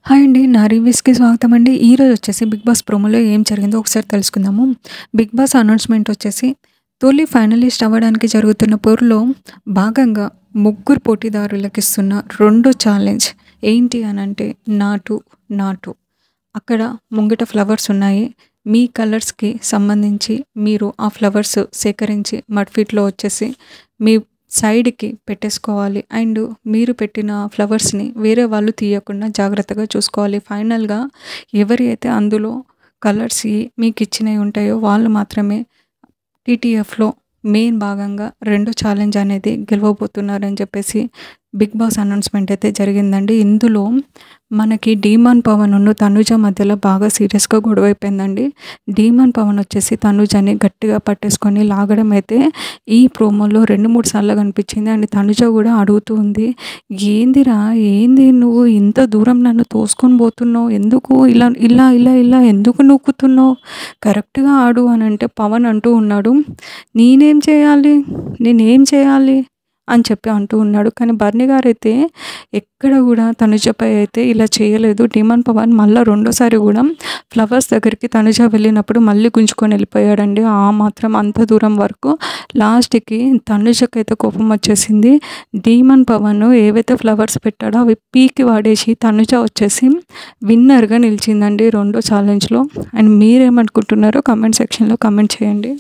Hi అండి. నా రివ్యూస్‌కి స్వాగతం అండి. ఈరోజు వచ్చేసి 'బిగ్ బాస్' ప్రోమోలో ఏం జరిగిందో ఒకసారి తెలుసుకుందాము. 'బిగ్ బాస్' అనౌన్స్‌మెంట్ వచ్చేసి తొలి ఫైనలిస్ట్ అవ్వడానికి జరుగుతున్న పోరులో భాగంగా ముగ్గురు పోటీదారులకు ఇస్తున్న రెండో ఛాలెంజ్ ఏంటి అనంటే నాటు. అక్కడ ముంగిట ఫ్లవర్స్ ఉన్నాయి. మీ కలర్స్‌కి సంబంధించి మీరు ఆ ఫ్లవర్స్ సేకరించి మడ్‌ఫిట్‌లో వచ్చేసి మీ సైడ్‌కి పెట్టేసుకోవాలి. అండ్ మీరు పెట్టిన ఫ్లవర్స్‌ని వేరే వాళ్ళు తీయకుండా జాగ్రత్తగా చూసుకోవాలి. ఫైనల్‌గా ఎవరి అయితే అందులో కలర్స్ మీకిచ్చినయి ఉంటాయో వాళ్ళు మాత్రమే టీటీఎఫ్‌లో మెయిన్ భాగంగా రెండో ఛాలెంజ్ అనేది గెలవబోతున్నారని చెప్పేసి 'బిగ్ బాస్' అనౌన్స్‌మెంట్ అయితే జరిగిందండి. ఇందులో మనకి డీమాన్ పవన్‌ను తనుజ మధ్యలో బాగా సీరియస్‌గా గొడవ అయిపోయిందండి. డీమాన్ పవన్ వచ్చేసి తనుజని గట్టిగా పట్టేసుకొని లాగడం అయితే ఈ ప్రోమోలో 2, 3 సార్లు కనిపించింది. అండ్ తనుజ కూడా అడుగుతూ ఉంది. ఏందిరా ఏంది నువ్వు ఇంత దూరం నన్ను తోసుకొని పోతున్నావు? ఎందుకు ఇలా ఎందుకు నూకుతున్నావు? కరెక్ట్‌గా ఆడు అనంటే పవన్ అంటూ ఉన్నాడు. నేనేం చేయాలి? అని చెప్పి అంటూ ఉన్నాడు. కానీ బర్నీ గారైతే ఎక్కడ కూడా తనుజపై అయితే ఇలా చేయలేదు. డీమాన్ పవన్ మళ్ళా రెండోసారి కూడా ఫ్లవర్స్ దగ్గరికి తనుజ వెళ్ళినప్పుడు మళ్ళీ గుంజుకొని వెళ్ళిపోయాడండి. ఆ మాత్రం అంత దూరం వరకు. లాస్ట్‌కి తనుజకైతే కోపం వచ్చేసింది. డీమాన్ పవన్ ఏవైతే ఫ్లవర్స్ పెట్టాడో అవి పీకి వాడేసి తనుజ వచ్చేసి విన్నర్‌గా నిలిచిందండి రెండో ఛాలెంజ్‌లో. అండ్ మీరేమనుకుంటున్నారో కామెంట్ సెక్షన్‌లో కామెంట్ చేయండి.